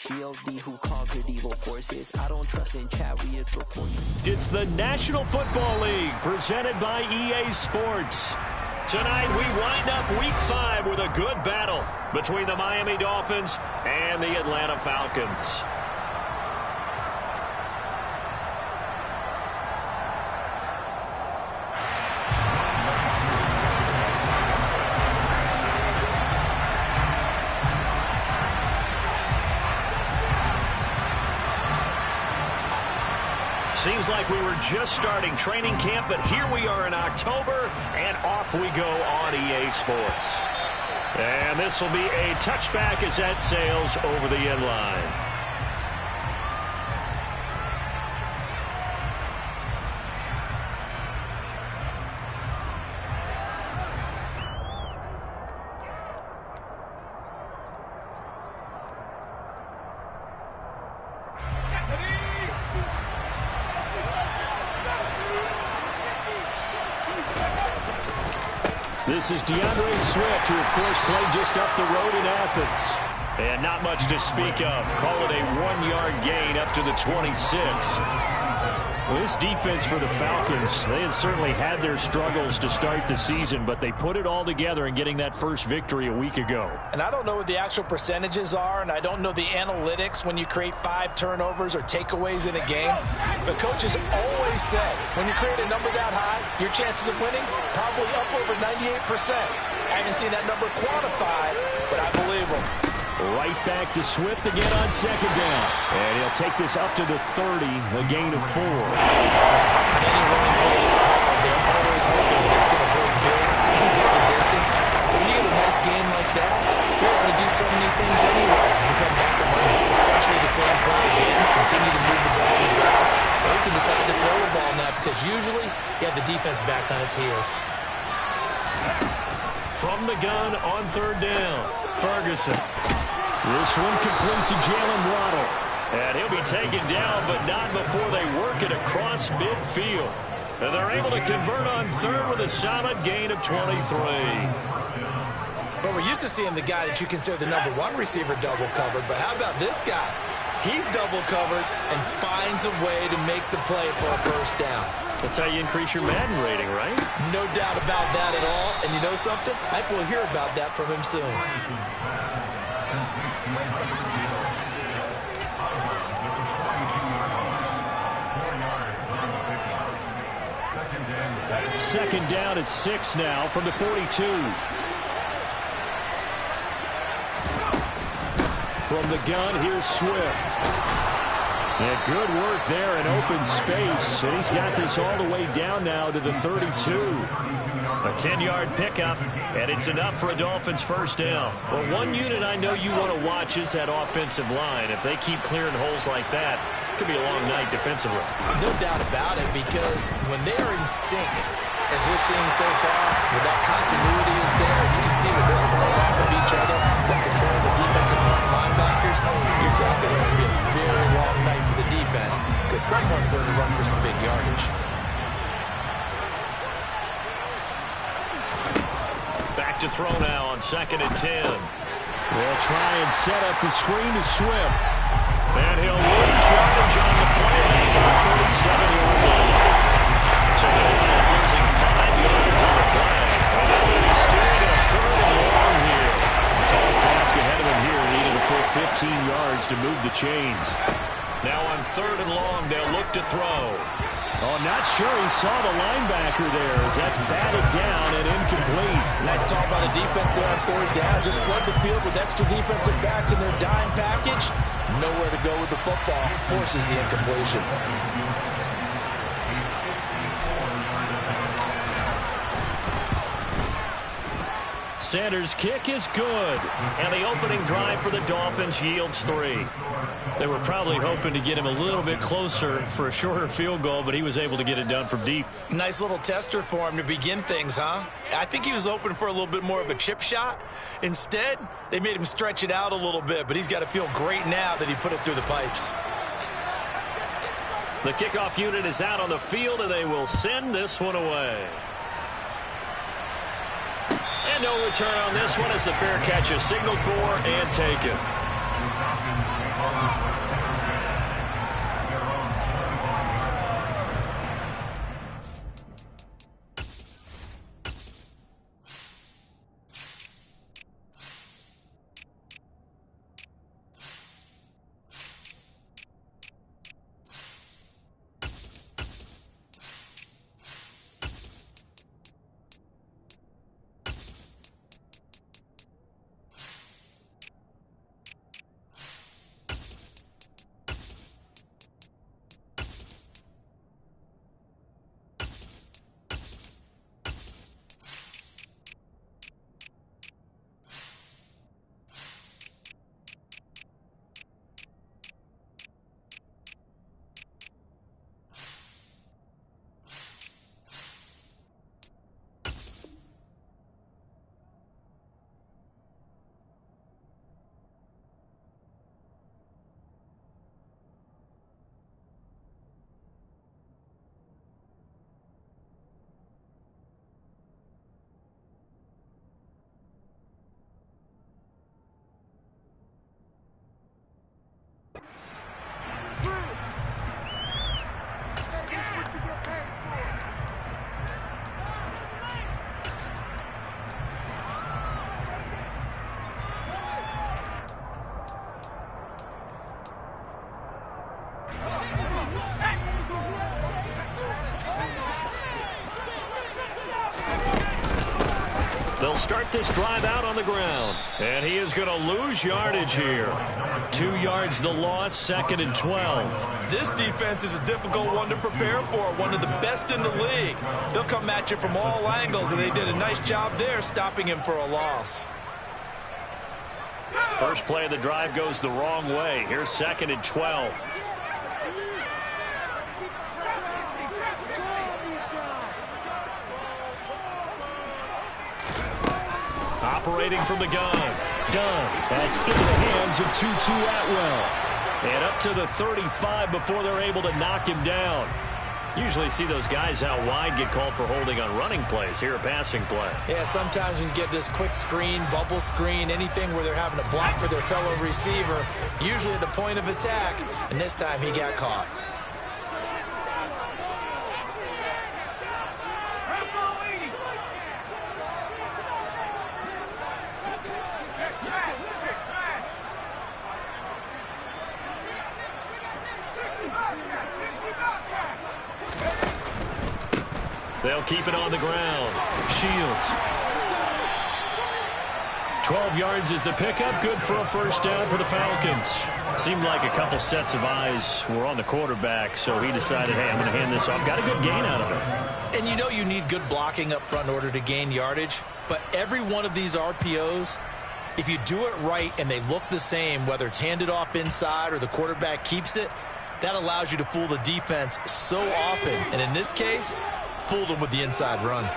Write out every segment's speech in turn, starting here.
GLD who conquered evil forces. I don't trust in chariots before you. It's the National Football League presented by EA Sports. Tonight we wind up Week 5 with a good battle between the Miami Dolphins and the Atlanta Falcons. Seems like we were just starting training camp, but here we are in October, and off we go on EA Sports. And this will be a touchback as that sails over the end line. This is DeAndre Swift, who, of course, played just up the road in Athens. And not much to speak of. Call it a 1-yard gain up to the 26. Well, this defense for the Falcons, they had certainly had their struggles to start the season, but they put it all together in getting that first victory a week ago. And I don't know what the actual percentages are, and I don't know the analytics when you create 5 turnovers or takeaways in a game. But coaches always say, when you create a number that high, your chances of winning probably up over 98%. I haven't seen that number quantified, but I believe them. Right back to Swift again on second down. And he'll take this up to the 30, a gain of 4. And any running play is called, they're always hoping it's going to break big, can go the distance. But when you get a nice game like that, you're able to do so many things anyway. You can come back and run essentially the same play again, continue to move the ball on the ground, or you can decide to throw the ball now because usually you have the defense back on its heels. From the gun on third down, Ferguson. This one complete to Jalen Waddle. And he'll be taken down, but not before they work it across midfield. And they're able to convert on third with a solid gain of 23. But we're used to seeing the guy that you consider the #1 receiver double covered. But how about this guy? He's double covered and finds a way to make the play for a first down. That's how you increase your Madden rating, right? No doubt about that at all. And you know something? I think we'll hear about that from him soon. Second down at 6 now from the 42. From the gun, here's Swift. And good work there in open space. And he's got this all the way down now to the 32. A 10-yard pickup, and it's enough for a Dolphins first down. Well, one unit I know you want to watch is that offensive line. If they keep clearing holes like that, it could be a long night defensively. No doubt about it, because when they are in sync, as we're seeing so far, where that continuity is there, you can see that they're playing off of each other, that control the defensive front linebackers. You're exactly right. It's going to be a very long night for the defense, because someone's going to run for some big yardage. Back to throw now on 2nd and 10. They'll try and set up the screen to Swift. And he'll lose yardage on the play back at the 37-yard line. So they'll end up losing 5 yards on the play. And now they'll be steering a 3rd and long here. A tall task ahead of him here, needing a full 15 yards to move the chains. Now on 3rd and long, they'll look to throw. Oh, not sure he saw the linebacker there as that's batted down and incomplete. Nice call by the defense there on 3rd down. Just flood the field with extra defensive backs in their dime package. Nowhere to go with the football. Forces the incompletion. Sanders' kick is good. And the opening drive for the Dolphins yields 3. They were probably hoping to get him a little bit closer for a shorter field goal, but he was able to get it done from deep. Nice little tester for him to begin things, huh? I think he was hoping for a little bit more of a chip shot. Instead, they made him stretch it out a little bit, but he's got to feel great now that he put it through the pipes. The kickoff unit is out on the field, and they will send this one away. And no return on this one as the fair catch is signaled for and taken. They'll start this drive out on the ground. And he is going to lose yardage here. 2 yards the loss, 2nd and 12. This defense is a difficult one to prepare for, one of the best in the league. They'll come at you from all angles, and they did a nice job there stopping him for a loss. First play of the drive goes the wrong way. Here's 2nd and 12. Operating from the gun. Done. That's into the hands of Tutu Atwell. And up to the 35 before they're able to knock him down. Usually see those guys out wide get called for holding on running plays. Here a passing play. Yeah, sometimes when you get this quick screen, bubble screen, anything where they're having to block for their fellow receiver, usually at the point of attack, and this time he got caught. They'll keep it on the ground. Shields. 12 yards is the pickup. Good for a first down for the Falcons. Seemed like a couple sets of eyes were on the quarterback, so he decided, hey, I'm going to hand this off. Got a good gain out of it. And you know you need good blocking up front in order to gain yardage, but every one of these RPOs, if you do it right and they look the same, whether it's handed off inside or the quarterback keeps it, that allows you to fool the defense so often. And in this case, fooled them with the inside run.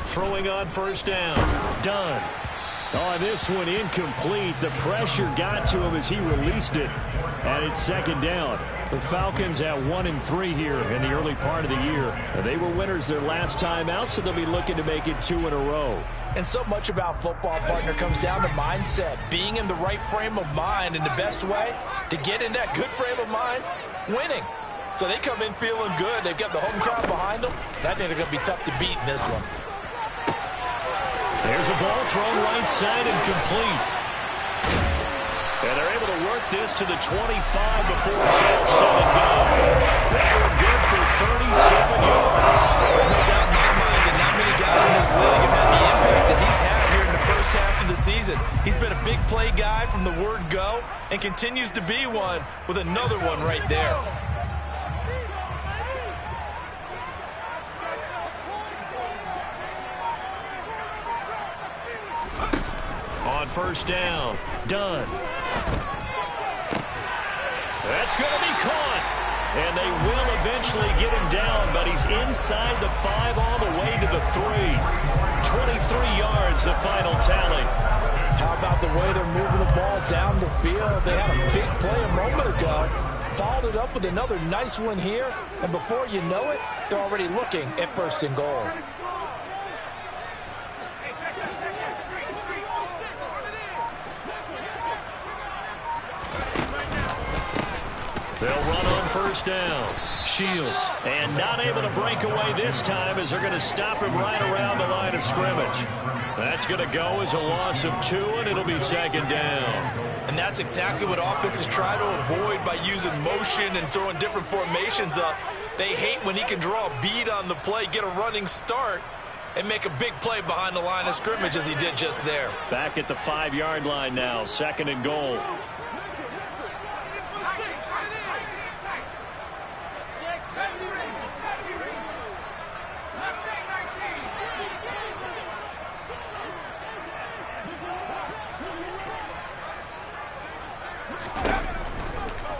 Throwing on first down. Done. Oh, this one incomplete. The pressure got to him as he released it. And it's 2nd down. The Falcons at 1-3 here in the early part of the year. They were winners their last time out, so they'll be looking to make it 2 in a row. And so much about football, partner, comes down to mindset. Being in the right frame of mind, and the best way to get in that good frame of mind, winning. So they come in feeling good. They've got the home crowd behind them. I think they're going to be tough to beat in this one. There's a ball thrown right side and complete. And they're able to work this to the 25 before it's all said and done. They were good for 37 yards. There's no doubt in my mind that not many guys in this league have had the impact that he's had here in the first half of the season. He's been a big play guy from the word go and continues to be one with another one right there. On first down, done. That's going to be caught. And they will eventually get him down, but he's inside the 5 all the way to the 3. 23 yards, the final tally. How about the way they're moving the ball down the field? They had a big play a moment ago. Followed it up with another nice one here, and before you know it, they're already looking at 1st and goal. They'll run on 1st down. Shields, and not able to break away this time as they're going to stop him right around the line of scrimmage. That's going to go as a loss of 2, and it'll be 2nd down. And that's exactly what offenses try to avoid by using motion and throwing different formations up. They hate when he can draw a bead on the play, get a running start, and make a big play behind the line of scrimmage as he did just there. Back at the 5-yard line now, 2nd and goal.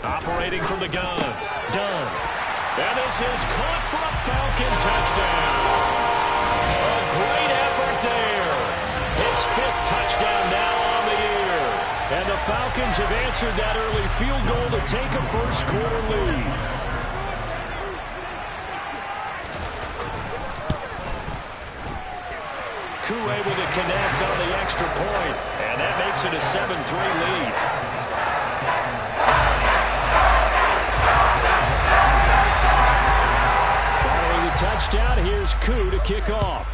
Operating from the gun. Dunn. And this is caught for a Falcon touchdown. A great effort there. His 5th touchdown now on the year. And the Falcons have answered that early field goal to take a first-quarter lead. Koo able to connect on the extra point. And that makes it a 7-3 lead. Touchdown. Here's Koo to kick off.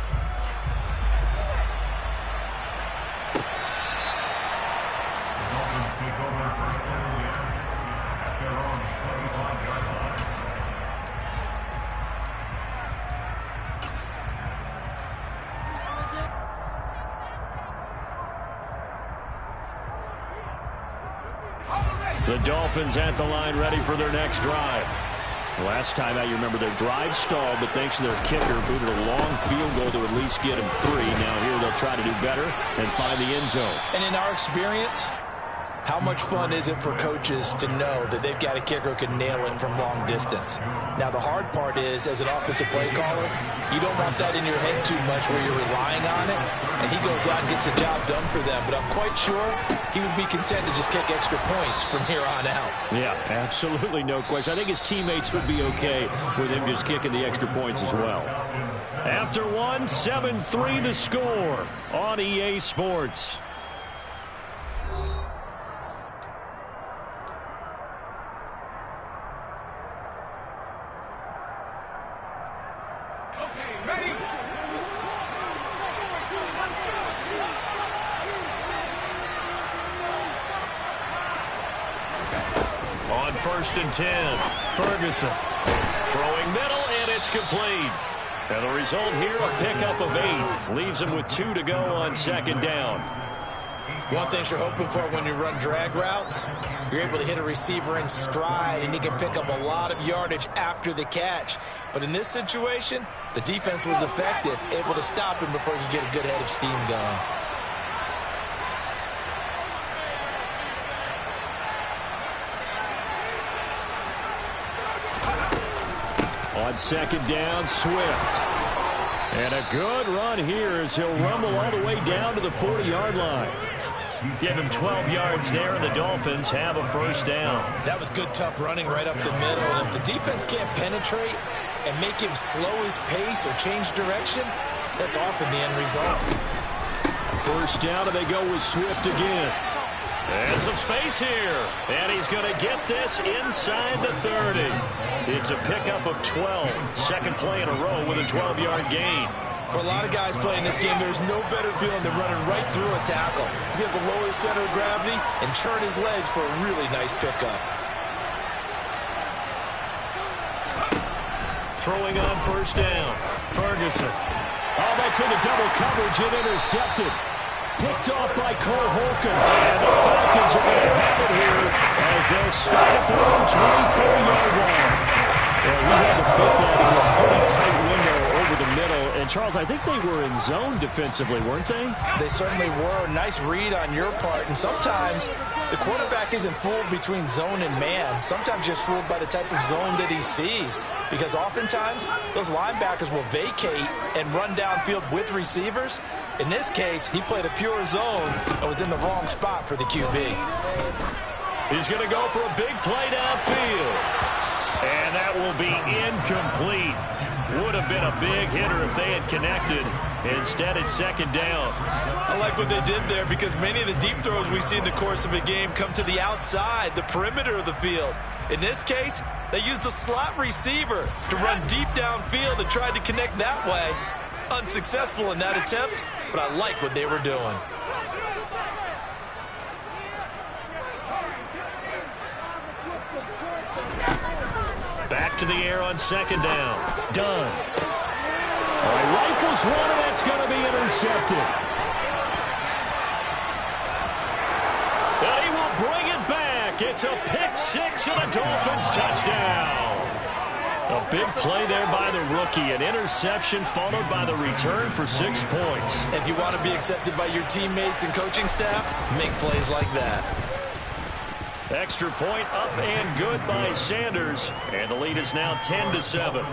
The Dolphins at the line ready for their next drive. Last time out, you remember their drive stalled, but thanks to their kicker, booted a long field goal to at least get them 3. Now here they'll try to do better and find the end zone. And in our experience, how much fun is it for coaches to know that they've got a kicker who can nail it from long distance? Now, the hard part is, as an offensive play caller, you don't want that in your head too much where you're relying on it, and he goes out and gets the job done for them. But I'm quite sure he would be content to just kick extra points from here on out. Yeah, absolutely no question. I think his teammates would be okay with him just kicking the extra points as well. After 1, 7-3 the score on EA Sports. On 1st and 10, Ferguson throwing middle, and it's complete. And the result here, a pickup of 8. Leaves him with 2 to go on 2nd down. One thing you're hoping for when you run drag routes, you're able to hit a receiver in stride, and he can pick up a lot of yardage after the catch. But in this situation, the defense was effective, able to stop him before he could get a good head of steam going. On 2nd down, Swift. And a good run here as he'll rumble all the way down to the 40-yard line. Give him 12 yards there, and the Dolphins have a 1st down. That was good, tough running right up the middle. And if the defense can't penetrate and make him slow his pace or change direction, that's often the end result. 1st down, and they go with Swift again. And some space here. And he's going to get this inside the 30. It's a pickup of 12. 2nd play in a row with a 12-yard gain. For a lot of guys playing this game, there's no better feeling than running right through a tackle. He's able to lower his center of gravity and churn his legs for a really nice pickup. Throwing on 1st down. Ferguson. Oh, that's into double coverage and intercepted. Picked off by Cole Holcomb. And the Falcons are going to have it here as they'll start at their own 24-yard line. Yeah, we had to fit that into a pretty tight window over the middle. And, Charles, I think they were in zone defensively, weren't they? They certainly were. Nice read on your part. And sometimes the quarterback isn't fooled between zone and man. Sometimes just fooled by the type of zone that he sees. Because oftentimes, those linebackers will vacate and run downfield with receivers. In this case, he played a pure zone and was in the wrong spot for the QB. He's going to go for a big play downfield. And that will be incomplete. Would have been a big hitter if they had connected. Instead, it's second down. I like what they did there because many of the deep throws we see in the course of a game come to the outside, the perimeter of the field. In this case, they used the slot receiver to run deep downfield and tried to connect that way. Unsuccessful in that attempt, but I like what they were doing. Back to the air on second down. Done. All right, rifles one, and that's going to be intercepted. And he will bring it back. It's a pick six and a Dolphins touchdown. A big play there by the rookie. An interception followed by the return for 6 points. If you want to be accepted by your teammates and coaching staff, make plays like that. Extra point up and good by Sanders. And the lead is now 10-7.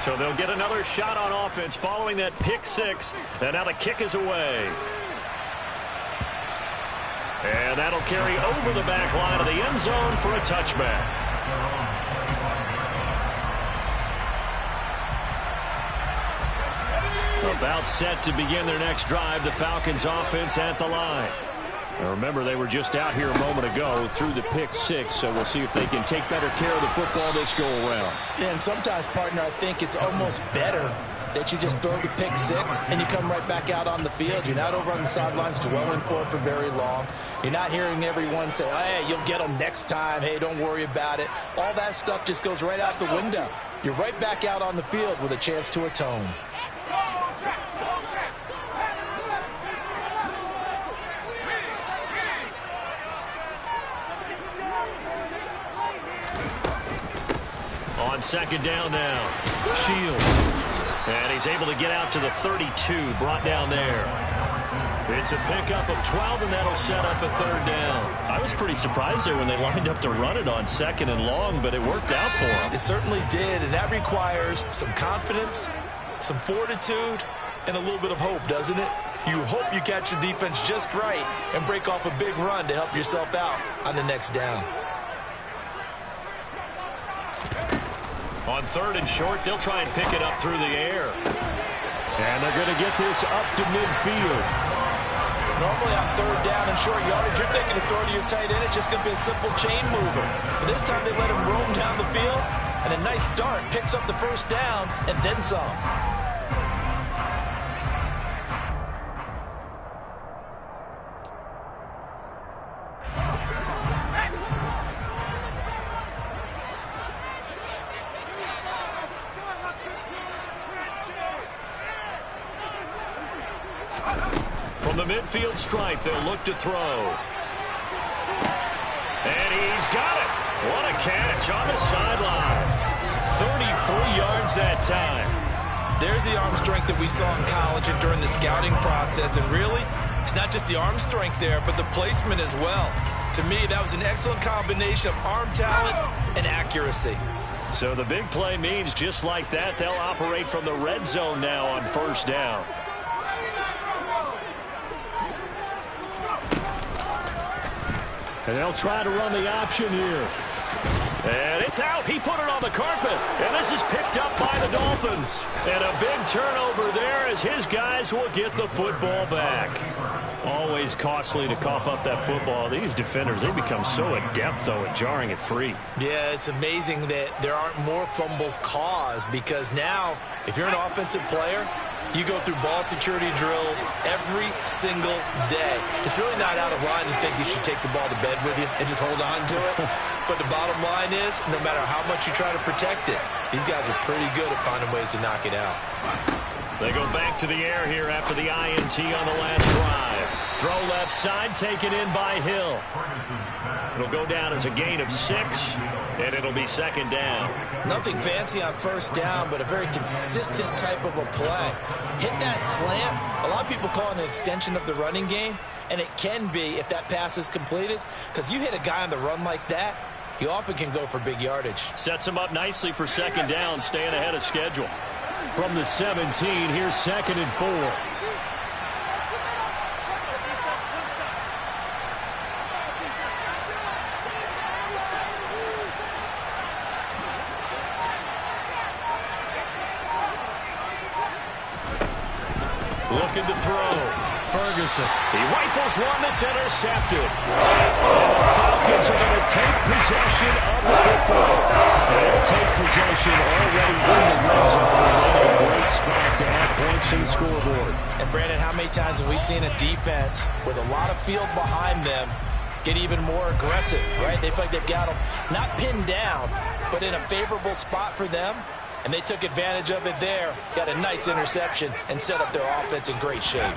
So they'll get another shot on offense following that pick six. And now the kick is away. And that'll carry over the back line of the end zone for a touchback. About set to begin their next drive, the Falcons offense at the line. Now remember, they were just out here a moment ago through the pick six, so we'll see if they can take better care of the football this go around. Yeah, and sometimes, partner, I think it's almost better that you just throw the pick six and you come right back out on the field. You're not over on the sidelines dwelling for it for very long. You're not hearing everyone say, hey, you'll get them next time. Hey, don't worry about it. All that stuff just goes right out the window. You're right back out on the field with a chance to atone. On second down now, Shields. And he's able to get out to the 32, brought down there. It's a pickup of 12, and that'll set up a third down. I was pretty surprised there when they lined up to run it on second and long, but it worked out for them. It certainly did, and that requires some confidence, some fortitude, and a little bit of hope, doesn't it? You hope you catch the defense just right and break off a big run to help yourself out on the next down. On third and short, they'll try and pick it up through the air. And they're going to get this up to midfield. Normally on third down and short yardage, you're thinking to throw to your tight end. It's just going to be a simple chain mover. But this time they let him roam down the field, and a nice dart picks up the first down and then some. From the midfield stripe, they'll look to throw. And he's got it. What a catch on the sideline. 33 yards that time. There's the arm strength that we saw in college and during the scouting process. And really, it's not just the arm strength there, but the placement as well. To me, that was an excellent combination of arm talent and accuracy. So the big play means just like that, they'll operate from the red zone now on first down. And they'll try to run the option here. And it's out. He put it on the carpet. And this is picked up by the Dolphins. And a big turnover there as his guys will get the football back. Always costly to cough up that football. These defenders, they become so adept, though, at jarring it free. Yeah, it's amazing that there aren't more fumbles caused because now, if you're an offensive player, you go through ball security drills every single day. It's really not out of line to think you should take the ball to bed with you and just hold on to it. But the bottom line is, no matter how much you try to protect it, these guys are pretty good at finding ways to knock it out. They go back to the air here after the INT on the last drive. Throw left side, taken in by Hill. It'll go down as a gain of 6, and it'll be second down. Nothing fancy on first down, but a very consistent type of a play. Hit that slant. A lot of people call it an extension of the running game, and it can be if that pass is completed, because you hit a guy on the run like that, he often can go for big yardage. Sets him up nicely for second down, staying ahead of schedule. From the 17, here's second and 4. looking to throw. Ferguson. He rifles one that's intercepted. And the Falcons are going to take possession of the football. They'll take possession already in the red zone. A great spot to add points to the scoreboard. And Brandon, how many times have we seen a defense with a lot of field behind them get even more aggressive, right? They feel like they've got them not pinned down, but in a favorable spot for them. And they took advantage of it there. Got a nice interception and set up their offense in great shape.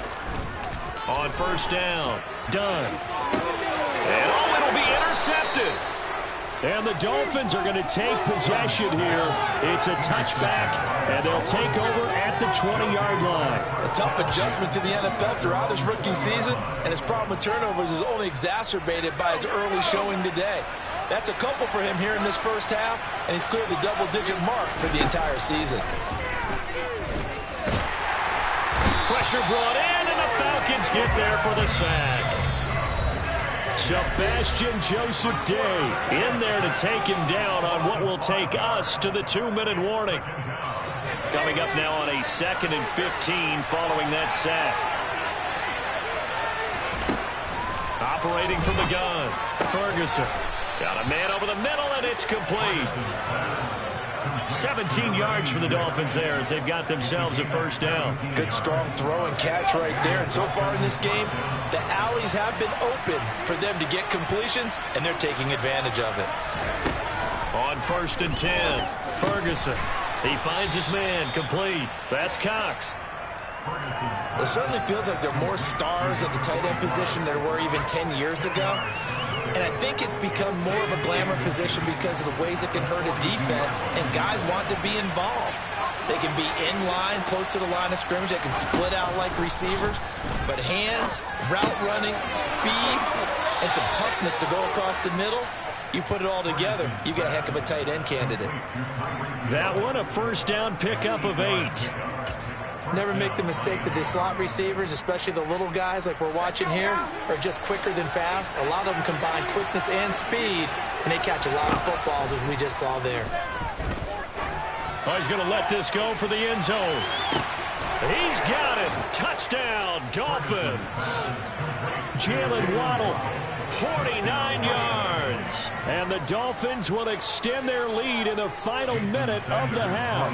On first down, Dunn. And it'll be intercepted. And the Dolphins are going to take possession here. It's a touchback, and they'll take over at the 20-yard line. A tough adjustment to the NFL throughout his rookie season, and his problem with turnovers is only exacerbated by his early showing today. That's a couple for him here in this first half, and he's cleared the double-digit mark for the entire season. Pressure brought in, and the Falcons get there for the sack. Sebastian Joseph Day in there to take him down on what will take us to the 2-minute warning. Coming up now on a 2nd and 15 following that sack. Operating from the gun, Ferguson. Got a man over the middle, and it's complete. 17 yards for the Dolphins there as they've got themselves a first down. Good strong throw and catch right there. And so far in this game, the alleys have been open for them to get completions, and they're taking advantage of it. On 1st and 10, Ferguson. He finds his man, complete. That's Cox. It certainly feels like there are more stars at the tight end position than there were even 10 years ago. And I think it's become more of a glamour position because of the ways it can hurt a defense, and guys want to be involved. They can be in line, close to the line of scrimmage. They can split out like receivers. But hands, route running, speed, and some toughness to go across the middle, you put it all together, you got a heck of a tight end candidate. That one, a first down pickup of 8. Never make the mistake that the slot receivers, especially the little guys like we're watching here, are just quicker than fast. A lot of them combine quickness and speed, and they catch a lot of footballs, as we just saw there. Oh, he's going to let this go for the end zone. He's got it. Touchdown, Dolphins. Jalen Waddle, 49 yards. And the Dolphins will extend their lead in the final minute of the half.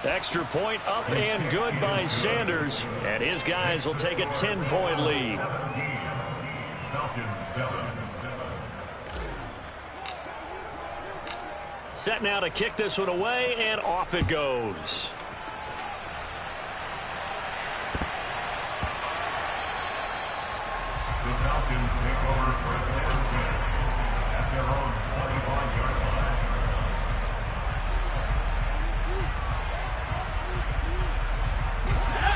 Extra point up and good by Sanders. And his guys will take a 10-point lead. Set now to kick this one away, and off it goes. The Falcons take over first and 10 at their own 25-yard line.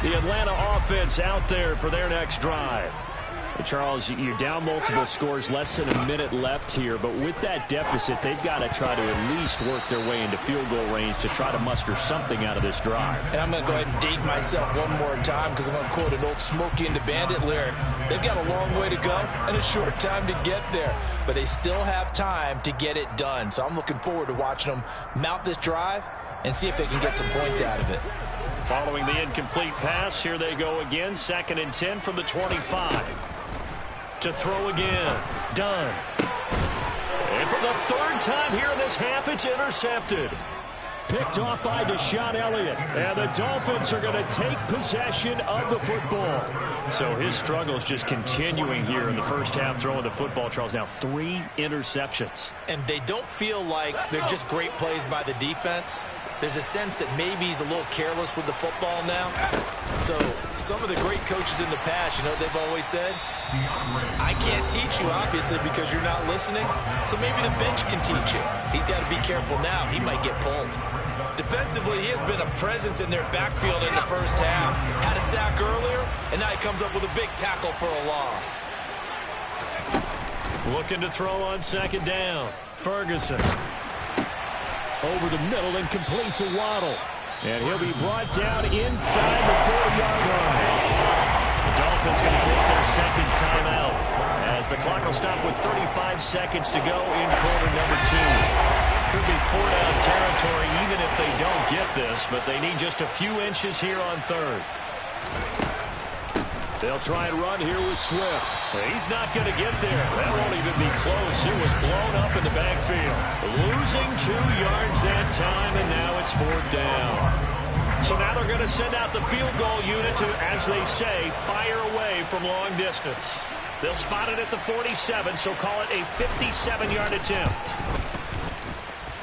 The Atlanta offense out there for their next drive. Charles, you're down multiple scores, less than a minute left here, but with that deficit, they've got to try to at least work their way into field goal range to try to muster something out of this drive. And I'm going to go ahead and date myself one more time because I'm going to quote an old Smokey and the Bandit lyric. They've got a long way to go and a short time to get there, but they still have time to get it done. So I'm looking forward to watching them mount this drive and see if they can get some points out of it. Following the incomplete pass, here they go again, 2nd and 10 from the 25. To throw again, Dunn. And for the 3rd time here in this half, it's intercepted. Picked off by Deshaun Elliott. And the Dolphins are going to take possession of the football. So his struggles just continuing here in the first half throwing the football, Charles. Now 3 interceptions. And they don't feel like they're just great plays by the defense. There's a sense that maybe he's a little careless with the football now. So some of the great coaches in the past, you know what they've always said? I can't teach you, obviously, because you're not listening. So maybe the bench can teach you. He's got to be careful now. He might get pulled. Defensively, he has been a presence in their backfield in the first half. Had a sack earlier, and now he comes up with a big tackle for a loss. Looking to throw on 2nd down. Ferguson. Over the middle and complete to Waddle. And he'll be brought down inside the 4-yard line. The Dolphins going to take their 2nd timeout as the clock will stop with 35 seconds to go in quarter number 2. Could be 4-down territory even if they don't get this, but they need just a few inches here on third. They'll try and run here with Swift. He's not going to get there. That won't even be close. It was blown up in the backfield. Losing 2 yards that time, and now it's 4th down. So now they're going to send out the field goal unit to, as they say, fire away from long distance. They'll spot it at the 47, so call it a 57-yard attempt.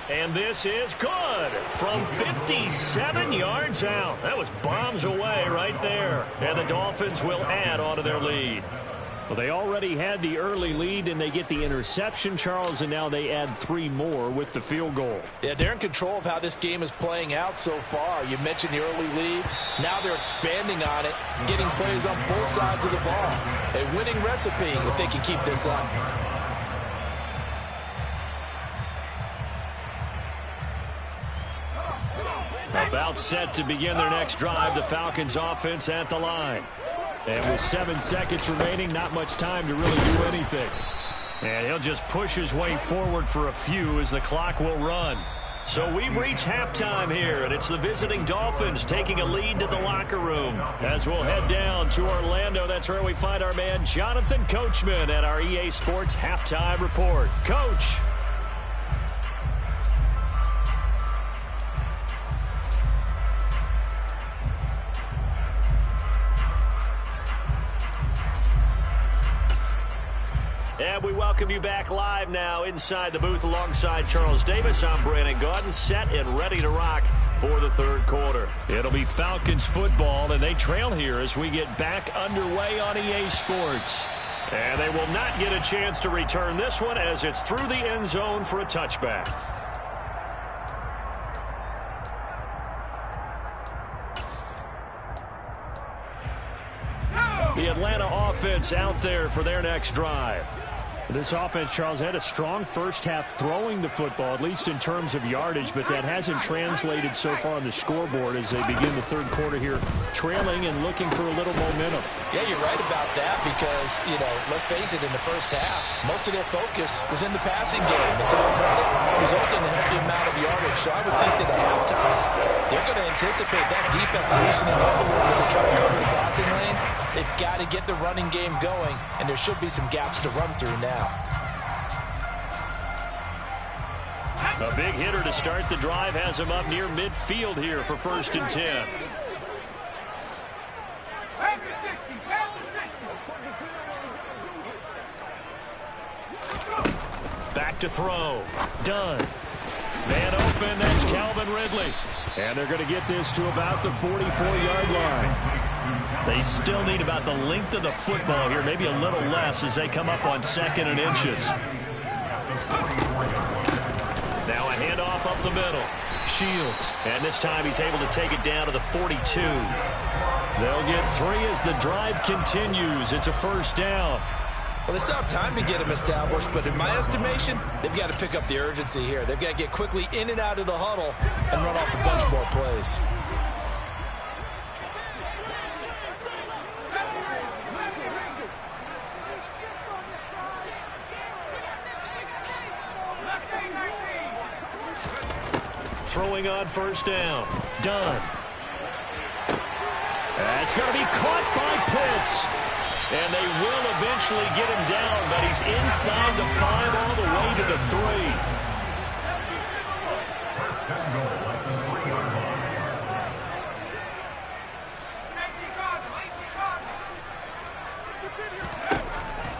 And this is good from 57 yards out. That was bombs away right there. And the Dolphins will add on to their lead. Well, they already had the early lead, and they get the interception, Charles, and now they add 3 more with the field goal. Yeah, they're in control of how this game is playing out so far. You mentioned the early lead. Now they're expanding on it, getting plays on both sides of the ball. A winning recipe if they can keep this up. About set to begin their next drive, the Falcons offense at the line. And with 7 seconds remaining, not much time to really do anything. And he'll just push his way forward for a few as the clock will run. So we've reached halftime here, and it's the visiting Dolphins taking a lead to the locker room. As we'll head down to Orlando, that's where we find our man Jonathan Coachman at our EA Sports Halftime Report. Coach. And we welcome you back live now inside the booth alongside Charles Davis. I'm Brandon Gaudin, set and ready to rock for the 3rd quarter. It'll be Falcons football, and they trail here as we get back underway on EA Sports. And they will not get a chance to return this one as it's through the end zone for a touchback. The Atlanta offense out there for their next drive. This offense, Charles, had a strong first half throwing the football, at least in terms of yardage, but that hasn't translated so far on the scoreboard as they begin the 3rd quarter here, trailing and looking for a little momentum. Yeah, you're right about that because, let's face it, in the first half, most of their focus was in the passing game. And to their credit, resulting in a healthy amount of yardage. So I would think that at halftime, they're going to anticipate that defense loosening up a little bit to try to cover the passing lanes. They've got to get the running game going, and there should be some gaps to run through now. A big hitter to start the drive has him up near midfield here for 1st and 10. Back to throw. Done. Man open, that's Calvin Ridley. And they're going to get this to about the 44-yard line. They still need about the length of the football here, maybe a little less as they come up on 2nd and inches. Now a handoff up the middle. Shields. And this time he's able to take it down to the 42. They'll get 3 as the drive continues. It's a 1st down. Well, they still have time to get him established, but in my estimation, they've got to pick up the urgency here. They've got to get quickly in and out of the huddle and run off a bunch more plays. Throwing on 1st down. Done. That's going to be caught by Pitts. And they will eventually get him down, but he's inside the 5 all the way to the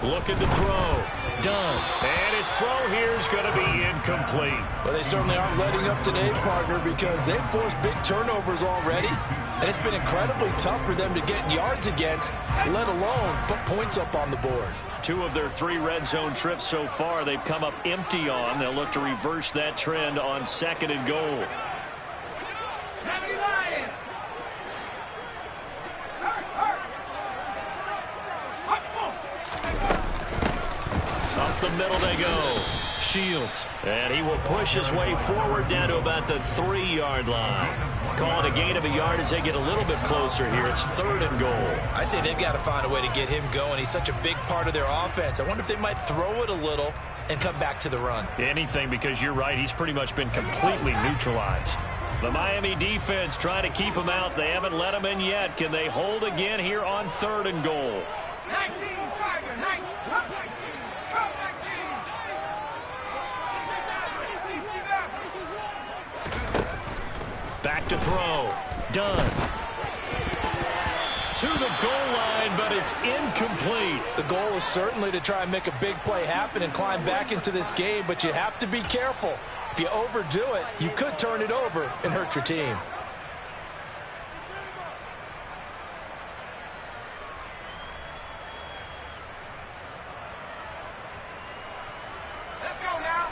3. Looking to throw. Done. And his throw here is going to be incomplete. Well, they certainly aren't letting up today, partner, because they've forced big turnovers already. And it's been incredibly tough for them to get yards against, let alone put points up on the board. 2 of their 3 red zone trips so far they've come up empty on. They'll look to reverse that trend on 2nd and goal. Up the middle they go. Shields. And he will push his way forward down to about the 3-yard line. call it a gain of a yard as they get a little bit closer here. It's 3rd and goal. I'd say they've got to find a way to get him going. He's such a big part of their offense. I wonder if they might throw it a little and come back to the run. Anything, because you're right. He's pretty much been completely neutralized. The Miami defense trying to keep him out. They haven't let him in yet. Can they hold again here on 3rd and goal? 19, Tiger, 19, 19, 19. Back to throw. Done. To the goal line, but it's incomplete. The goal is certainly to try and make a big play happen and climb back into this game, but you have to be careful. If you overdo it, you could turn it over and hurt your team. Let's go now.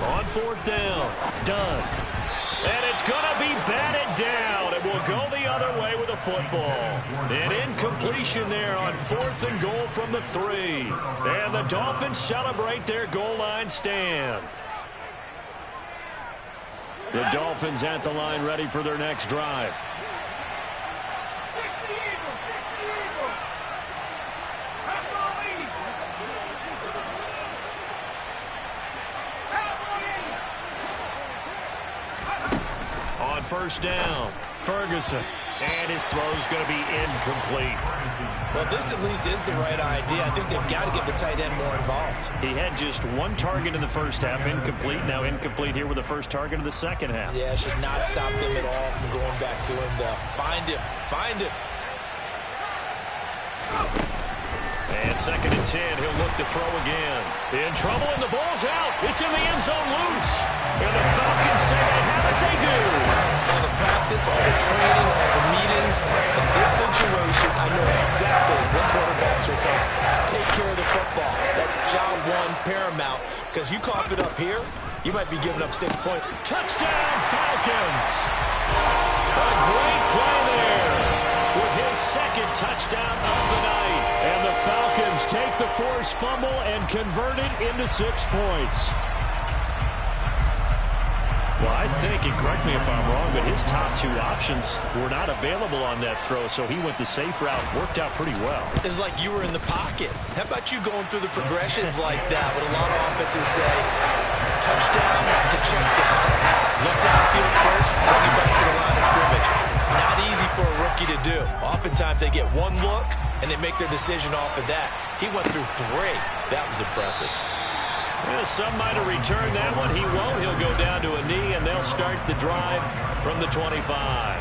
On 4th down. Done. And it's going to be batted down. It will go the other way with a football. An incompletion there on 4th and goal from the 3. And the Dolphins celebrate their goal line stand. The Dolphins at the line ready for their next drive. 60 Eagles, 60 Eagles. Have no lead. Have no lead. On 1st down, Ferguson. And his throw's going to be incomplete. Well, this at least is the right idea. I think they've got to get the tight end more involved. He had just 1 target in the first half, incomplete. Now incomplete here with the first target of the second half. Yeah, should not stop them at all from going back to him, though. Find him. Find him. And 2nd and 10, he'll look to throw again. In trouble, and the ball's out. It's in the end zone loose. And the Falcons say they have it. They do. All the practice, all the training, all the meetings. In this situation, I know exactly what quarterbacks are taught. Take care of the football. That's job 1 paramount. Because you cough it up here, you might be giving up 6 points. Touchdown, Falcons. A great play there with his 2nd touchdown of the night. And the Falcons take the forced fumble and convert it into 6 points. Well, I think, and correct me if I'm wrong, but his top 2 options were not available on that throw, so he went the safe route. Worked out pretty well. It was like you were in the pocket. How about you going through the progressions like that? What a lot of offenses say, touchdown to check down. Look downfield first, bring it back to the line of scrimmage. Not easy for a rookie to do. Oftentimes they get 1 look, and they make their decision off of that. He went through 3. That was impressive. Well, some might have returned that one. He won't. He'll go down to a knee, and they'll start the drive from the 25.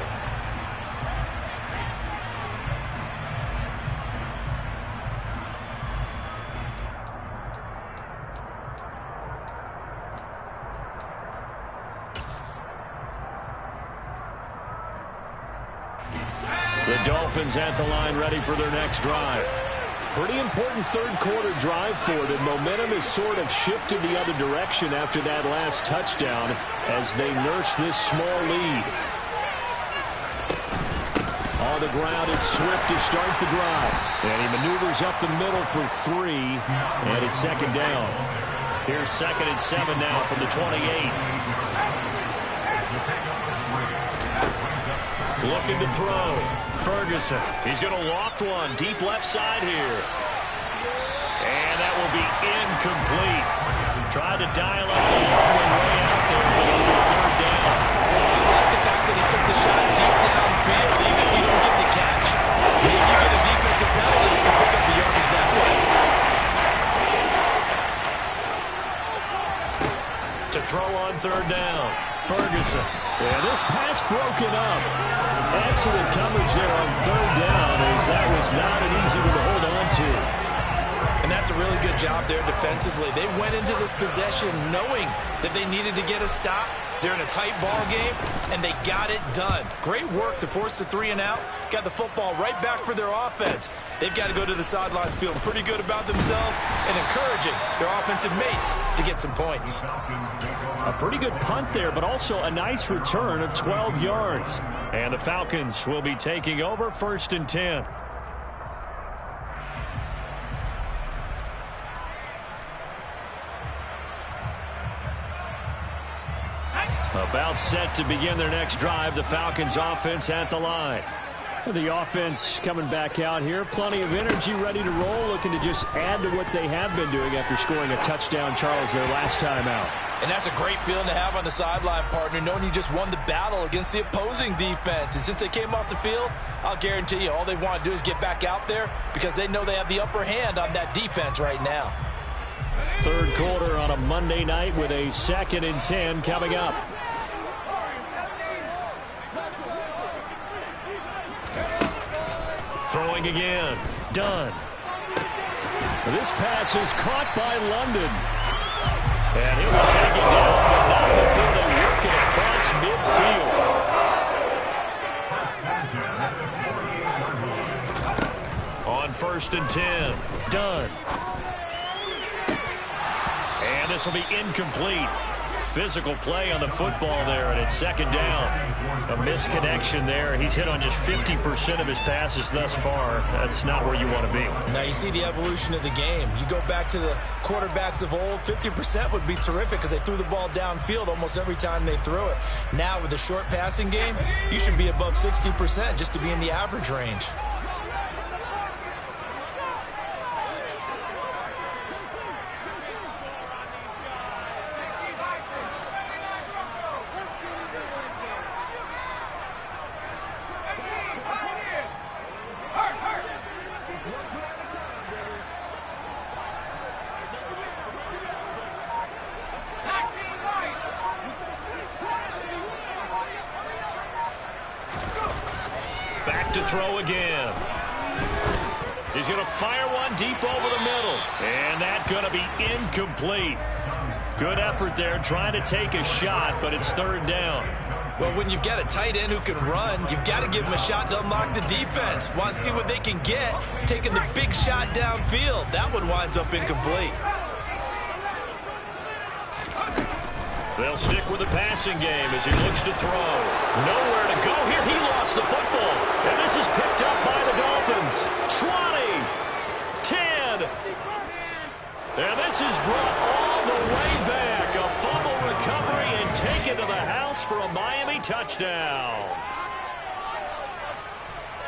The Dolphins at the line ready for their next drive. Pretty important 3rd quarter drive for them. Momentum has sort of shifted the other direction after that last touchdown as they nurse this small lead. On the ground, it's Swift to start the drive. And he maneuvers up the middle for 3, and it's 2nd down. Here's 2nd and 7 now from the 28. Looking to throw. Ferguson. He's going to loft one deep left side here. And that will be incomplete. Tried to dial up the long way out there, but it'll be 3rd down. I like the fact that he took the shot deep downfield, even if you don't get the catch. Maybe you get a defensive penalty and pick up the yardage that way. To throw on 3rd down. Ferguson. And this pass broken up. Excellent coverage there on 3rd down, as that was not an easy one to hold on to. And that's a really good job there defensively. They went into this possession knowing that they needed to get a stop. They're in a tight ball game, and they got it done. Great work to force the 3 and out. Got the football right back for their offense. They've got to go to the sidelines feeling pretty good about themselves and encouraging their offensive mates to get some points. A pretty good punt there, but also a nice return of 12 yards. And the Falcons will be taking over 1st and 10. About set to begin their next drive. The Falcons offense at the line. The offense coming back out here. Plenty of energy, ready to roll, looking to just add to what they have been doing after scoring a touchdown, Charles, their last time out. And that's a great feeling to have on the sideline, partner, knowing you just won the battle against the opposing defense. And since they came off the field, I'll guarantee you all they want to do is get back out there because they know they have the upper hand on that defense right now. Third quarter on a Monday night with a 2nd and 10 coming up. Throwing again. Done. This pass is caught by London. And he'll be taken down, but not before they work it across midfield. On 1st and 10. Done. And this will be incomplete. Physical play on the football there, and it's 2nd down. A misconnection there. He's hit on just 50% of his passes thus far. That's not where you want to be. Now you see the evolution of the game. You go back to the quarterbacks of old, 50% would be terrific because they threw the ball downfield almost every time they threw it. Now with the short passing game, you should be above 60% just to be in the average range. Back to throw again. He's going to fire one deep over the middle. And that's going to be incomplete. Good effort there trying to take a shot, but it's 3rd down. Well, when you've got a tight end who can run, you've got to give him a shot to unlock the defense. Want to see what they can get, taking the big shot downfield. That one winds up incomplete. They'll stick with the passing game as he looks to throw. Nowhere to go here. He lost the football. And this is picked up by the Dolphins. 20, 10. And this is brought all the way back. A fumble recovery and taken to the house for a Miami touchdown.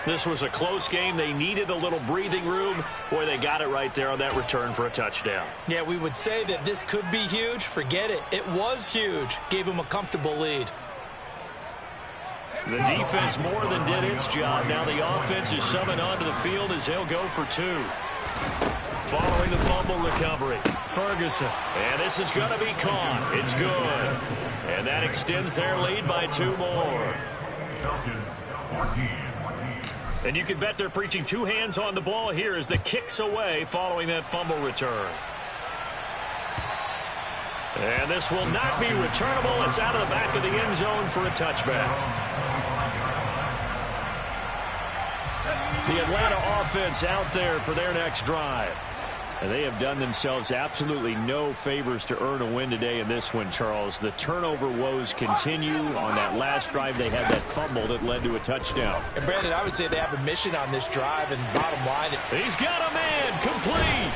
This was a close game. They needed a little breathing room. Boy, they got it right there on that return for a touchdown. Yeah, we would say that this could be huge. Forget it. It was huge. Gave him a comfortable lead. The defense more than did its job. Now the offense is summoned onto the field as they'll go for 2. Following the fumble recovery, Ferguson. And this is going to be caught. It's good. And that extends their lead by 2 more. And you can bet they're preaching 2 hands on the ball here as the kick's away following that fumble return. And this will not be returnable. It's out of the back of the end zone for a touchback. The Atlanta offense out there for their next drive. And they have done themselves absolutely no favors to earn a win today in this one, Charles. The turnover woes continue. On that last drive, they had that fumble that led to a touchdown. And, Brandon, I would say they have a mission on this drive, and bottom line, he's got a man complete.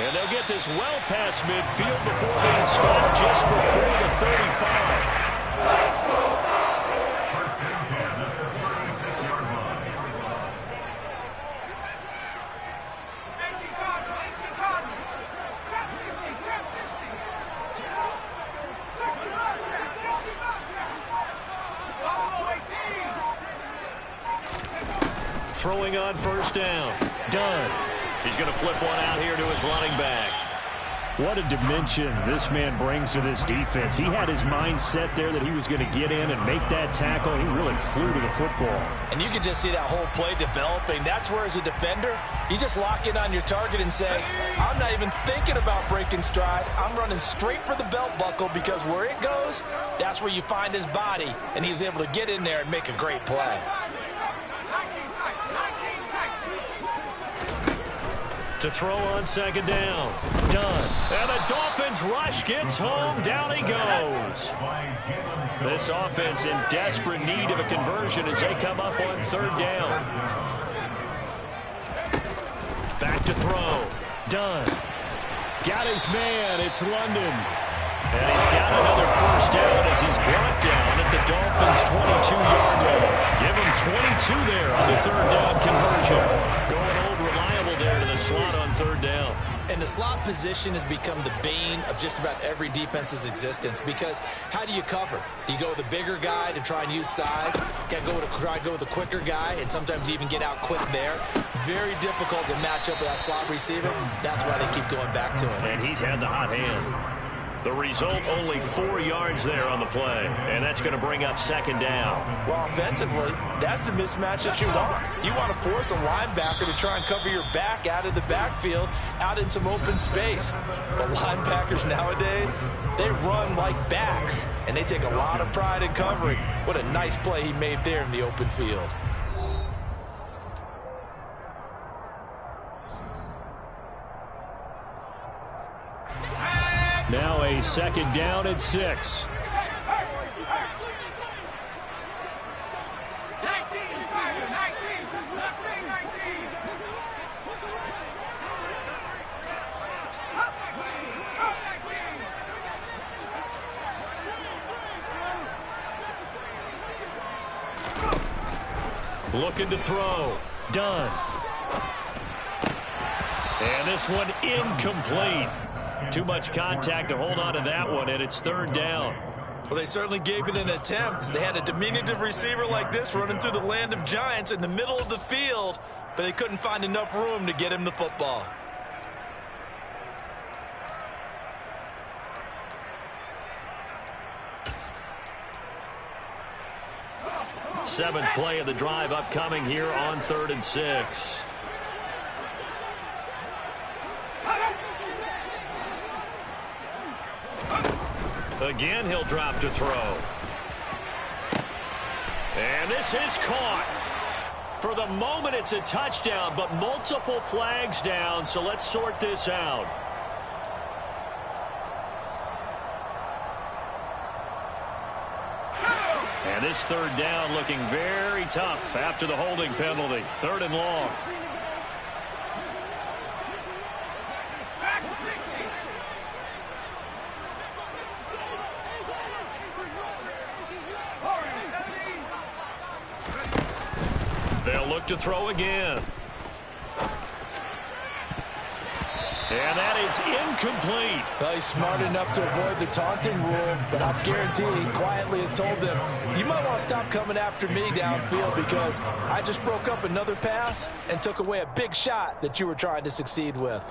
And they'll get this well past midfield before being stopped just before the 35. Throwing on 1st down. Done. He's going to flip one out here to his running back. What a dimension this man brings to this defense. He had his mind set there that he was going to get in and make that tackle. He really flew to the football. And you can just see that whole play developing. That's where, as a defender, you just lock in on your target and say, I'm not even thinking about breaking stride. I'm running straight for the belt buckle because where it goes, that's where you find his body. And he was able to get in there and make a great play. To throw on 2nd down. Done. And the Dolphins rush gets home. Down he goes. This offense in desperate need of a conversion as they come up on 3rd down. Back to throw. Done. Got his man. It's London. And he's got another first down as he's brought down at the Dolphins' 22-yard line. Give him 22 there on the third down conversion. Going old reliable there to the slot on third down. And the slot position has become the bane of just about every defense's existence, because how do you cover? Do you go with the bigger guy to try and use size? Can't go with try to go with the quicker guy, and sometimes you even get out quick there. Very difficult to match up with that slot receiver. That's why they keep going back to him. And he's had the hot hand. The result, only 4 yards there on the play. And that's going to bring up second down. Well, offensively, that's the mismatch that you want. You want to force a linebacker to try and cover your back out of the backfield, out in some open space. But linebackers nowadays, they run like backs, and they take a lot of pride in covering. What a nice play he made there in the open field. Now a second down at 6. Looking to throw. Done. And this one incomplete. Too much contact to hold on to that one, and it's third down. Well, they certainly gave it an attempt. They had a diminutive receiver like this running through the land of giants in the middle of the field, but they couldn't find enough room to get him the football. Seventh play of the drive upcoming here on 3rd and 6. Again, he'll drop to throw. And this is caught. For the moment, it's a touchdown, but multiple flags down, so let's sort this out. And this third down looking very tough after the holding penalty. 3rd and long. They'll look to throw again. And that is incomplete. Well, he's smart enough to avoid the taunting rule, but I guarantee he quietly has told them, you might want to stop coming after me downfield because I just broke up another pass and took away a big shot that you were trying to succeed with.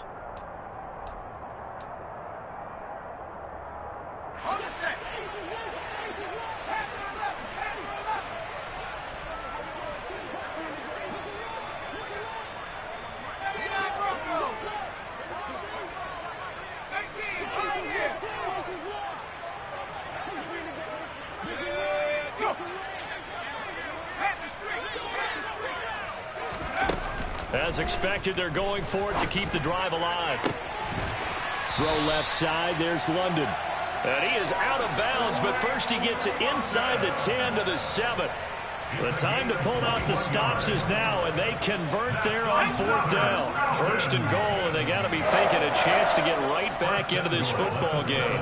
As expected, they're going for it to keep the drive alive. Throw left side. There's London. And he is out of bounds, but first he gets it inside the 10 to the 7. The time to pull out the stops is now, and they convert there on 4th down. 1st and goal, and they got to be thinking a chance to get right back into this football game.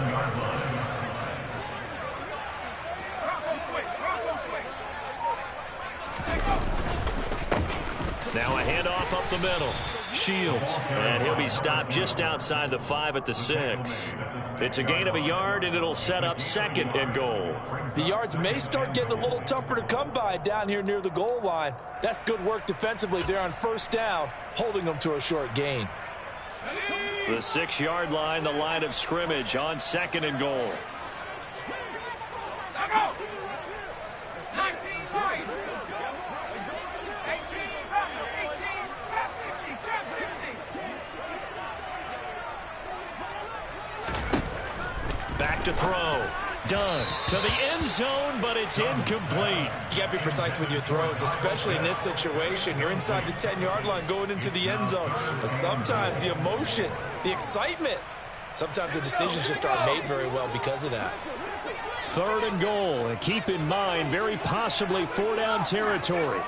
Now a handoff up the middle. Shields. And he'll be stopped just outside the 5 at the 6. It's a gain of a yard, and it'll set up 2nd and goal. The yards may start getting a little tougher to come by down here near the goal line. That's good work defensively there on 1st down, holding them to a short gain. The 6-yard line, the line of scrimmage on 2nd and goal. Back to throw. Done. To the end zone, but it's incomplete. You got to be precise with your throws, especially in this situation. You're inside the 10-yard line going into the end zone. But sometimes the emotion, the excitement, sometimes the decisions just aren't made very well because of that. 3rd and goal. And keep in mind, very possibly 4-down territory.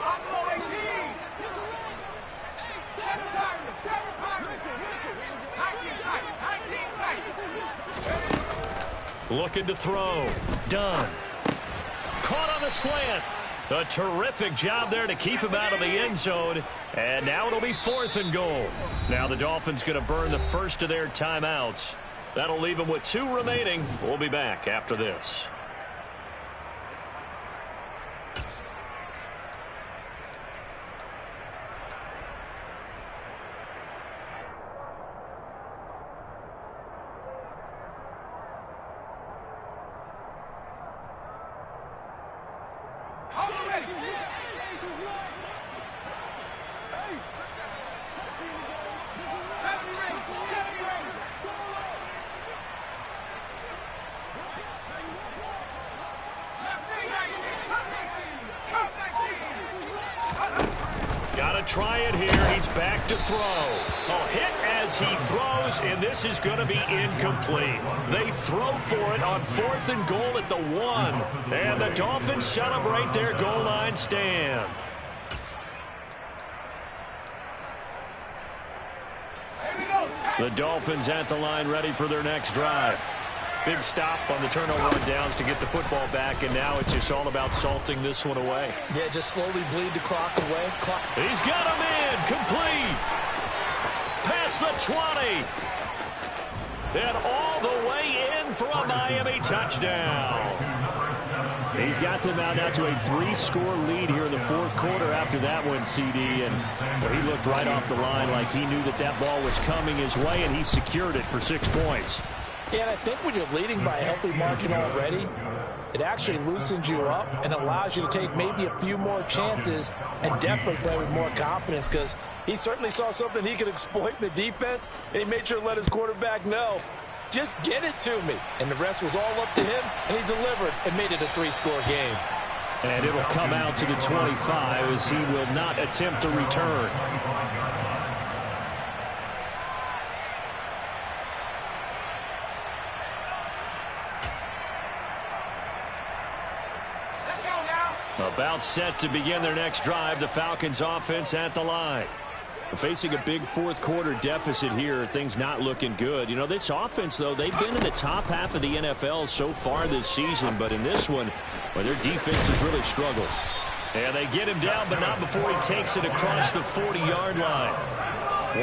Looking to throw. Done. Caught on the slant. A terrific job there to keep him out of the end zone. And now it'll be 4th and goal. Now the Dolphins going to burn the first of their timeouts. That'll leave them with 2 remaining. We'll be back after this. Got to try it here. He's back to throw. A hit as he throws, and this is going to be incomplete. They throw for it on 4th and goal at the 1. And the Dolphins celebrate their goal line stand. The Dolphins at the line ready for their next drive. Big stop on the turnover on downs to get the football back, and now it's just all about salting this one away. Yeah, just slowly bleed the clock away. He's got him in. Complete. Past the 20. And all the way in for a Miami touchdown. He's got them out now to a 3-score lead here in the 4th quarter after that one, CD. And he looked right off the line like he knew that that ball was coming his way, and he secured it for 6 points. Yeah, and I think when you're leading by a healthy margin already, it actually loosens you up and allows you to take maybe a few more chances and definitely play with more confidence, because he certainly saw something he could exploit in the defense, and he made sure to let his quarterback know, just get it to me. And the rest was all up to him, and he delivered and made it a 3-score game. And it'll come out to the 25 as he will not attempt to return. About set to begin their next drive, the Falcons offense at the line. Facing a big 4th quarter deficit here, things not looking good. You know, this offense, though, they've been in the top half of the NFL so far this season, but in this one, well, their defense has really struggled. And they get him down, but not before he takes it across the 40-yard line.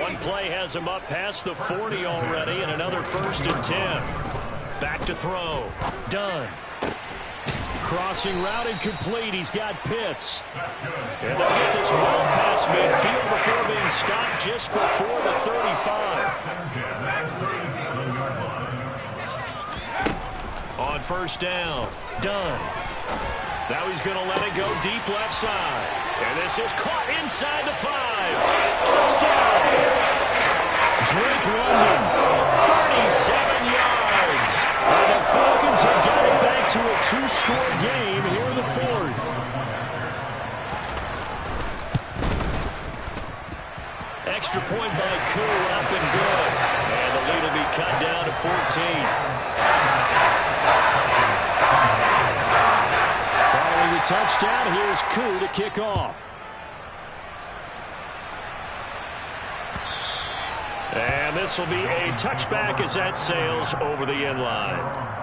One play has him up past the 40 already, and another 1st and 10. Back to throw. Done. Crossing route and complete. He's got Pitts. And they'll get this well past midfield before being stopped just before the 35. On 1st down. Done. Now he's going to let it go deep left side. And this is caught inside the 5. Touchdown. Drake London. 37 yards. And the Falcons have got it back to a 2-score game here in the 4th. Extra point by Koo, up and good. And the lead will be cut down to 14. Following the touchdown, here's Koo to kick off. And this will be a touchback as that sails over the end line.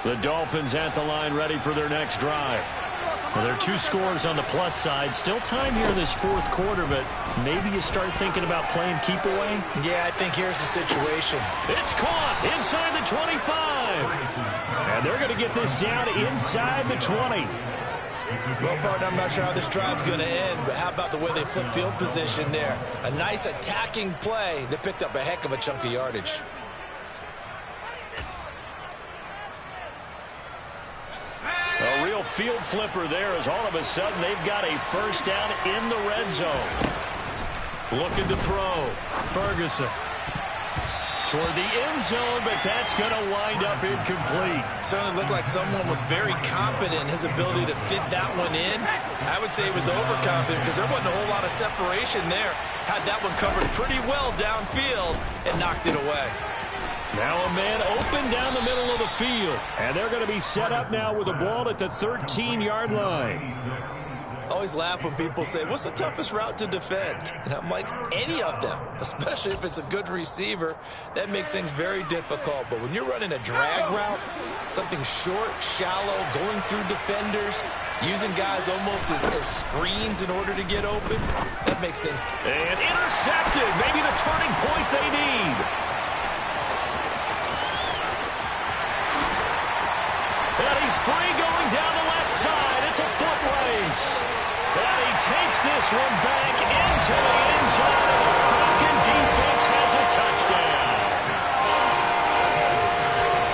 The Dolphins at the line ready for their next drive. Well, there are 2 scores on the plus side. Still time here in this 4th quarter, but maybe you start thinking about playing keep away? Yeah, I think here's the situation. It's caught inside the 25. And they're going to get this down inside the 20. Well, partner, I'm not sure how this drive's going to end, but how about the way they flip field position there? A nice attacking play that picked up a heck of a chunk of yardage. A real field flipper there as all of a sudden they've got a 1st down in the red zone. Looking to throw. Ferguson. Toward the end zone, but that's going to wind up incomplete. Certainly looked like someone was very confident in his ability to fit that one in. I would say he was overconfident because there wasn't a whole lot of separation there. Had that one covered pretty well downfield and knocked it away. Now a man open down the middle of the field. And they're going to be set up now with the ball at the 13-yard line. I always laugh when people say, what's the toughest route to defend? And I'm like, any of them, especially if it's a good receiver. That makes things very difficult. But when you're running a drag route, something short, shallow, going through defenders, using guys almost as screens in order to get open, that makes things tough. And intercepted, maybe the turning point they need. And he's free going down the left side. It's a foot race. And he takes this one back into the end zone, and the Falcon defense has a touchdown.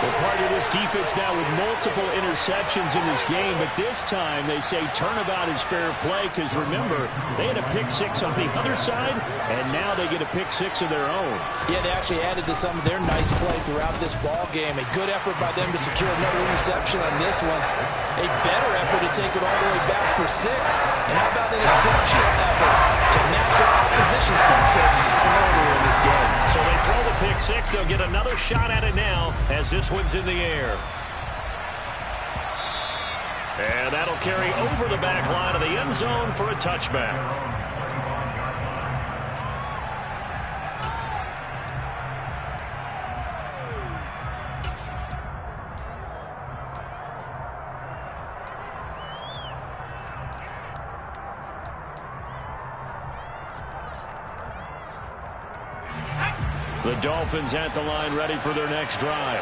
Well, part of this defense now with multiple interceptions in this game, but this time they say turnabout is fair play because, remember, they had a pick six on the other side, and now they get a pick six of their own. Yeah, they actually added to some of their nice play throughout this ball game. A good effort by them to secure another interception on this one. A better effort to take it all the way back for six. And how about an exceptional effort to match their opposition's pick six from earlier in this game. So they throw the pick six. They'll get another shot at it now as this one's in the air. And that'll carry over the back line of the end zone for a touchback. The Dolphins at the line ready for their next drive.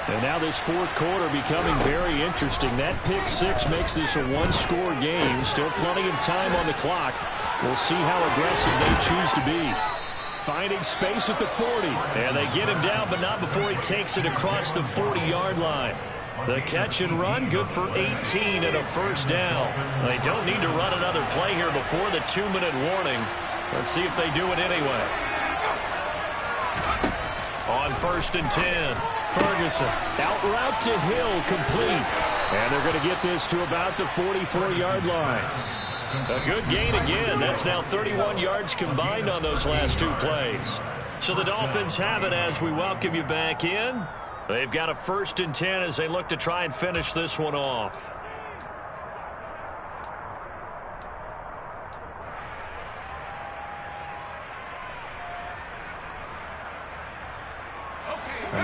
And now this fourth quarter becoming very interesting. That pick six makes this a one-score game. Still plenty of time on the clock. We'll see how aggressive they choose to be. Finding space at the 40. And they get him down, but not before he takes it across the 40-yard line. The catch and run, good for 18 and a first down. They don't need to run another play here before the 2-minute warning. Let's see if they do it anyway. On 1st and 10, Ferguson out route to Hill, complete. And they're going to get this to about the 44-yard line. A good gain again. That's now 31 yards combined on those last two plays. So the Dolphins have it as we welcome you back in. They've got a 1st and 10 as they look to try and finish this one off.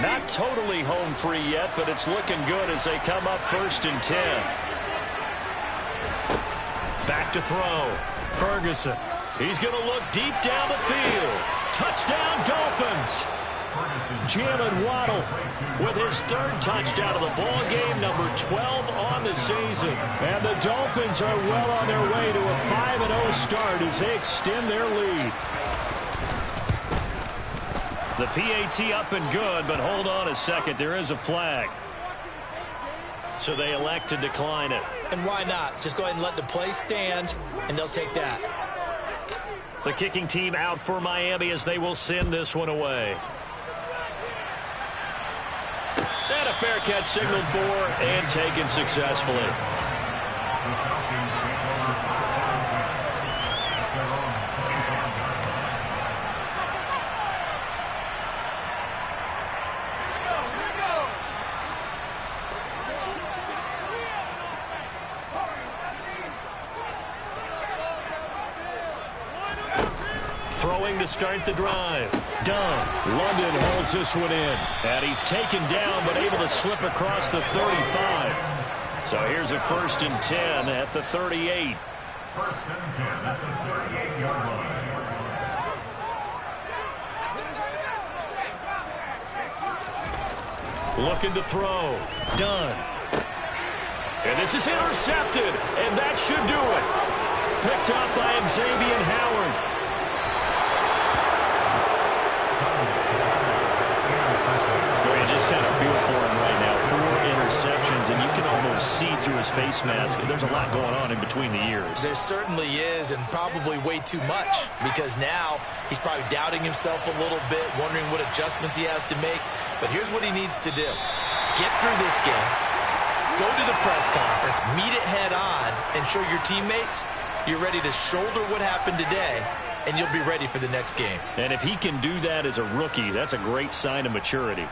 Not totally home free yet, but it's looking good as they come up 1st and 10. Back to throw. Ferguson. He's going to look deep down the field. Touchdown, Dolphins. Jalen Waddle with his 3rd touchdown of the ball game, number 12 on the season. And the Dolphins are well on their way to a 5-0 start as they extend their lead. The PAT up and good, but hold on a second. There is a flag. So they elect to decline it. And why not? Just go ahead and let the play stand, and they'll take that. The kicking team out for Miami as they will send this one away. And a fair catch signaled for and taken successfully. Throwing to start the drive. Dunn. London holds this one in. And he's taken down but able to slip across the 35. So here's a 1st and 10 at the 38. 1st and 10 at the 38-yard line. Looking to throw. Dunn. And this is intercepted. And that should do it. Picked up by Xavier Howard. Kind of feel for him right now. 4 interceptions, and you can almost see through his face mask. There's a lot going on in between the ears. There certainly is, and probably way too much, because now he's probably doubting himself a little bit, wondering what adjustments he has to make. But here's what he needs to do. Get through this game, go to the press conference, meet it head on, and show your teammates you're ready to shoulder what happened today, and you'll be ready for the next game. And if he can do that as a rookie, that's a great sign of maturity.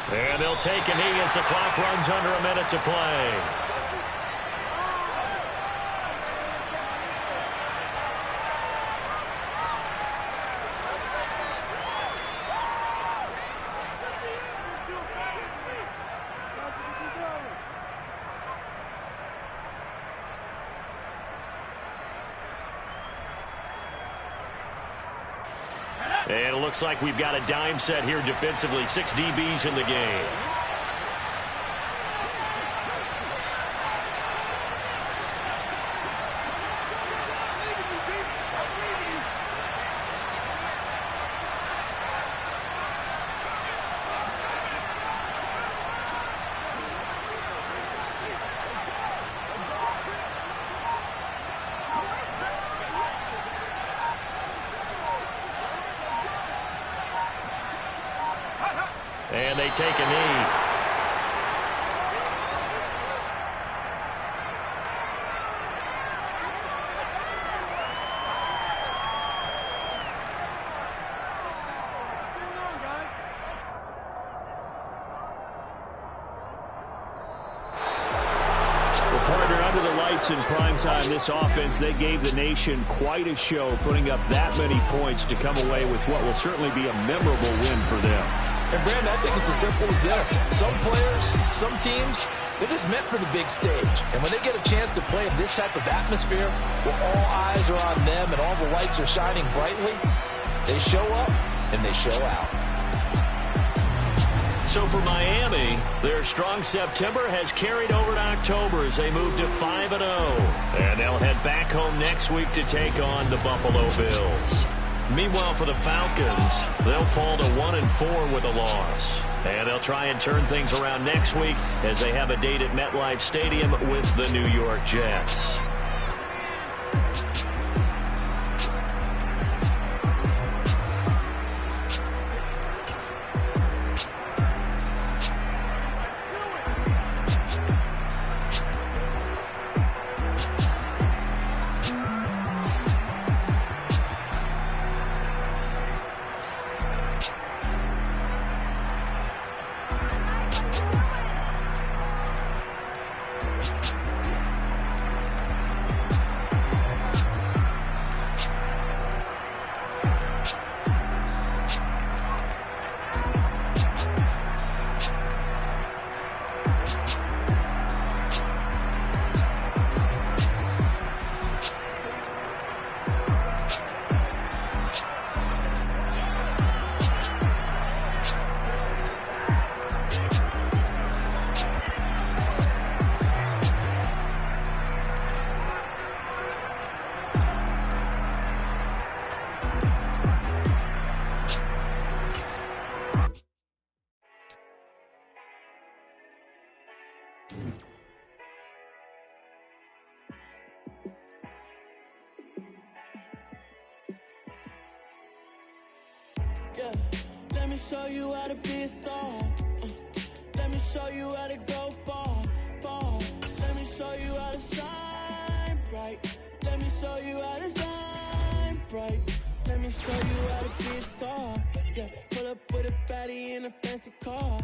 And they'll take a knee as the clock runs under a minute to play. And it looks like we've got a dime set here defensively. 6 DBs in the game. And they take a knee. In prime time, this offense, they gave the nation quite a show, putting up that many points to come away with what will certainly be a memorable win for them. And Brandon, I think it's as simple as this. Some players, some teams, they're just meant for the big stage. And when they get a chance to play in this type of atmosphere, where all eyes are on them and all the lights are shining brightly, they show up and they show out. So for Miami, their strong September has carried over to October as they move to 5-0. And they'll head back home next week to take on the Buffalo Bills. Meanwhile, for the Falcons, they'll fall to 1-4 with a loss. And they'll try and turn things around next week as they have a date at MetLife Stadium with the New York Jets. Yeah, let me show you how to be a star. Let me show you how to go far, far. Let me show you how to shine bright. Let me show you how to shine bright. Let me show you how to be a star. Yeah, pull up with a baddie in a fancy car.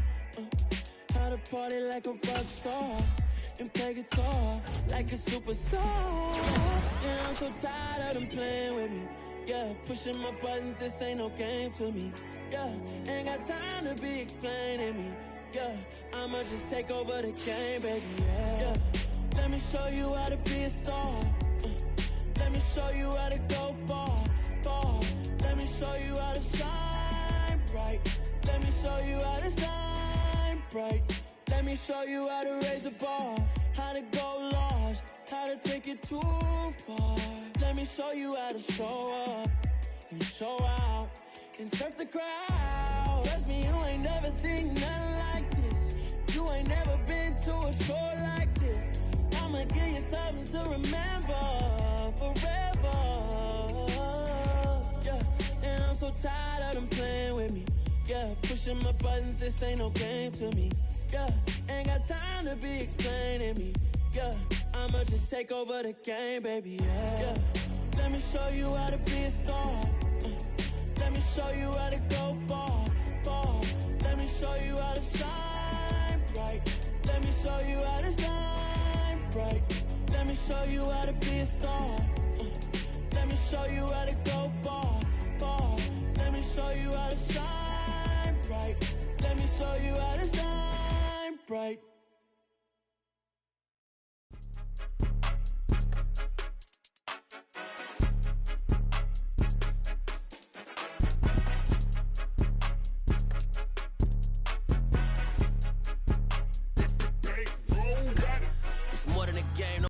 How to party like a rock star and play guitar like a superstar. Yeah, I'm so tired of them playing with me. Yeah, pushing my buttons, this ain't no game to me. Yeah, ain't got time to be explaining me. Yeah, I'ma just take over the game, baby. Yeah, let me show you how to be a star. Let me show you how to go far, far. Let me show you how to shine bright. Let me show you how to shine bright. Let me show you how to raise the bar, how to go large, how to take it too far. Let me show you how to show up and show out and surf the crowd. Trust me, you ain't never seen nothing like this. You ain't never been to a show like this. I'ma give you something to remember forever. Yeah, and I'm so tired of them playing with me. Yeah, pushing my buttons, this ain't no game to me. Yeah, ain't got time to be explaining me. Yeah, I'ma just take over the game, baby. Yeah, let me show you how to be a star. Let me show you how to go far, far. Let me show show you how to shine bright. Let me show you how to shine bright. Let me show you how to be a star. Let me show you how to go far, far. Let me show you how to shine bright. Let me show you how to shine bright.